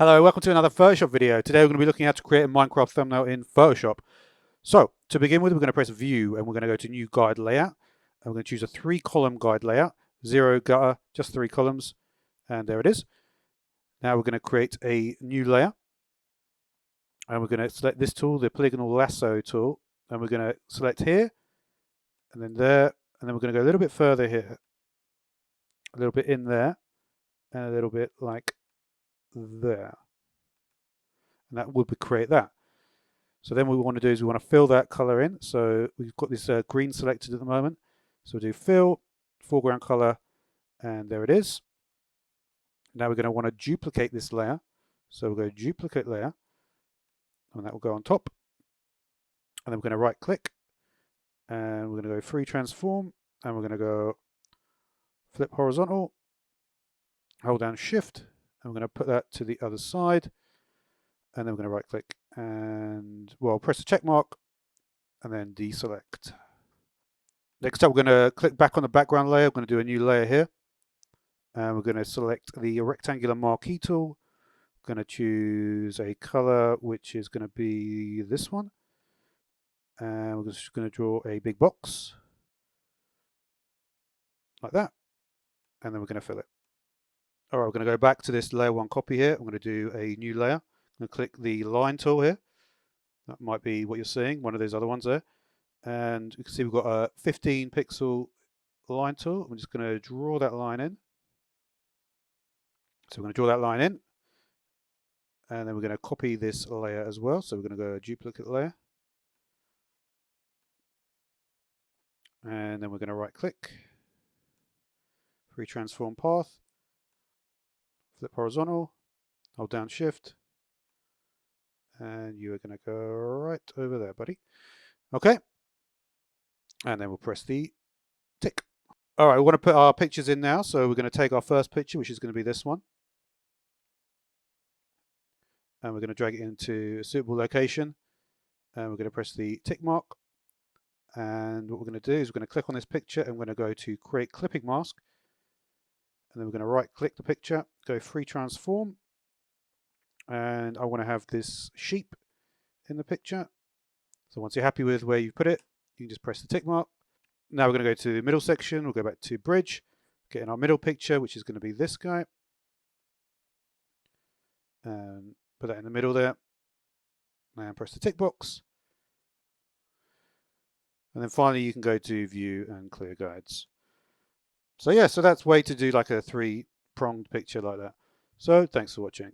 Hello, welcome to another Photoshop video. Today we're going to be looking at how to create a Minecraft thumbnail in Photoshop. So, to begin with, we're going to press View and we're going to go to New Guide Layout. And we're going to choose a 3-column guide layout, 0 gutter, just 3 columns, and there it is. Now we're going to create a new layer. And we're going to select this tool, the Polygonal Lasso tool, and we're going to select here, and then there, and then we're going to go a little bit further here, a little bit in there, and a little bit like there. And that would create that. So then what we want to do is we want to fill that color in. So we've got this green selected at the moment. So we'll do fill, foreground color, and there it is. Now we're going to want to duplicate this layer. So we'll go duplicate layer, and that will go on top. And then we're going to right click, and we're going to go free transform, and we're going to go flip horizontal, hold down shift, and we're going to put that to the other side. And then we're going to right click and, well, press the check mark and then deselect. Next up, we're going to click back on the background layer. We're going to do a new layer here. And we're going to select the rectangular marquee tool. We're going to choose a color, which is going to be this one. And we're just going to draw a big box like that. And then we're going to fill it. All right, we're going to go back to this layer 1 copy here. I'm going to do a new layer. I'm going to click the line tool here. That might be what you're seeing, one of those other ones there. And you can see we've got a 15 pixel line tool. I'm just going to draw that line in. So we're going to draw that line in. And then we're going to copy this layer as well. So we're going to go duplicate layer. And then we're going to right click. Free transform path. Flip horizontal. Hold down shift. And you are going to go right over there, buddy. Okay. And then we'll press the tick. All right, we want to put our pictures in now. So we're going to take our first picture, which is going to be this one. And we're going to drag it into a suitable location. And we're going to press the tick mark. And what we're going to do is we're going to click on this picture and we're going to go to create clipping mask. And then we're going to right click the picture, go free transform. And I want to have this sheep in the picture. So once you're happy with where you put it, you can just press the tick mark. Now we're going to go to the middle section. We'll go back to bridge, get in our middle picture, which is going to be this guy. And put that in the middle there. And press the tick box. And then finally you can go to view and clear guides. So yeah, so that's a way to do like a 3-pronged picture like that. So thanks for watching.